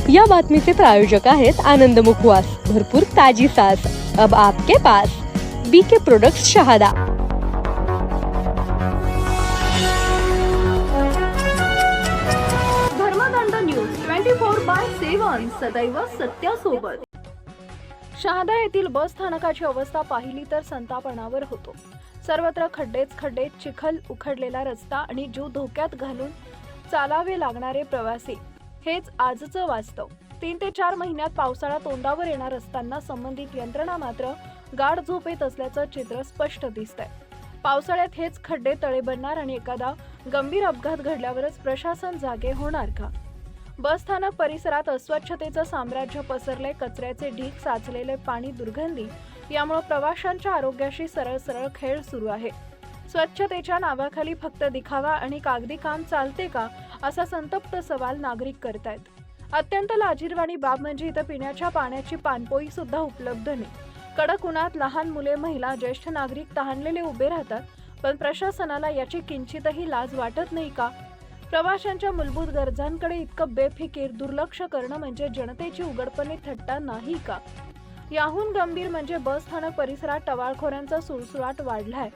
या बातमीचे प्रायोजक आहेत आनंद मुखवास, भरपूर ताजी सास अब आपके पास। BK products Shahada. Dharmdand news 24/7 सदैव सत्यासोबत। शहादा येथील बस स्थानकाची अवस्था पाहिली तर संतापणावर होतो। सर्वत्र खड्डेच खड्डे, चिखल, उखडलेला रस्ता आणि जीव धोक्यात घालून चालावे लागणारे प्रवासी हेच आजचं वास्तव। 3 ते 4 महिन्यात पावसाळा तोंडावर येणार असताना संबंधित यंत्रणा मात्र गाढ झोपेत असल्याचं चित्र स्पष्ट दिसतंय। पावसाळ्यात हेच खड्डे तळे बनणार आणि एखादा गंभीर अपघात घडल्यावरच प्रशासन जागे होणार का? बस स्थानक परिसरात अस्वच्छतेचं साम्राज्य पसरले, कचऱ्याचे ढीग, साचलेले पाणी, दुर्गंधी यामुळे प्रवाशांच्या आरोग्याशी सरळ खेळ सुरू आहे। स्वच्छतेच्या नावाखाली फक्त दिखावा आणि कागदी काम चालते का, असा संतप्त सवाल नागरिक करतायत। अत्यंत लाजिरवाणी बाब म्हणजे इथं पिण्याच्या पाण्याची पाणपोई सुद्धा उपलब्ध नाही। कडक उन्हात लहान मुले, महिला, ज्येष्ठ नागरिक तहानलेले उभे राहतात, पण प्रशासनाला याची किंचितही लाज वाटत नाही का? प्रवाशांच्या मूलभूत गरजांकडे इतकं बेफिकीर दुर्लक्ष करणं म्हणजे जनतेची उघडपणे थट्टा नाही का? याहून गंभीर म्हणजे बस स्थानक परिसरात टवाळखोरांचा सुळसुळाट वाढलाय।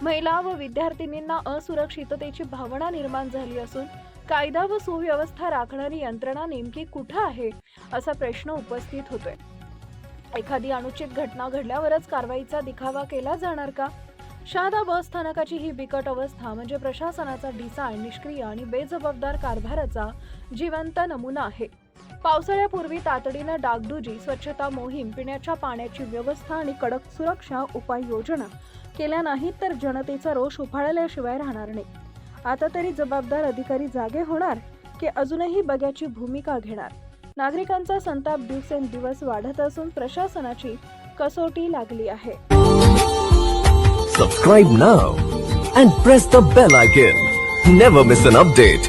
महिला व विद्यार्थिनींना असुरक्षिततेची भावना निर्माण झाली असून कायदा व सुव्यवस्था राखणारी यंत्रणा नेमकी कुठे आहे, असा प्रश्न उपस्थित होतोय। एखादी अनुचित घटना घडल्यावरच कारवाईचा दिखावा केला जाणार का? शहादा बस स्थानकाची ही बिकट अवस्था म्हणजे प्रशासनाचा ढिसाळ, निष्क्रिय आणि बेजबाबदार कारभाराचा जिवंत नमुना आहे। पावसाळ्यापूर्वी तातडीनं डागडुजी, स्वच्छता मोहीम, पिण्याच्या पाण्याची व्यवस्था आणि कडक सुरक्षा उपाययोजना केल्या नाहीत तर जनतेचा रोष उफाळल्याशिवाय राहणार नाही। आता तरी जबाबदार अधिकारी जागे होणार की अजूनही बघ्याची भूमिका घेणार? नागरिकांचा संताप दिवसेंदिवस वाढत असून प्रशासनाची कसोटी लागली आहे। Subscribe now and press the bell icon. Never miss an update.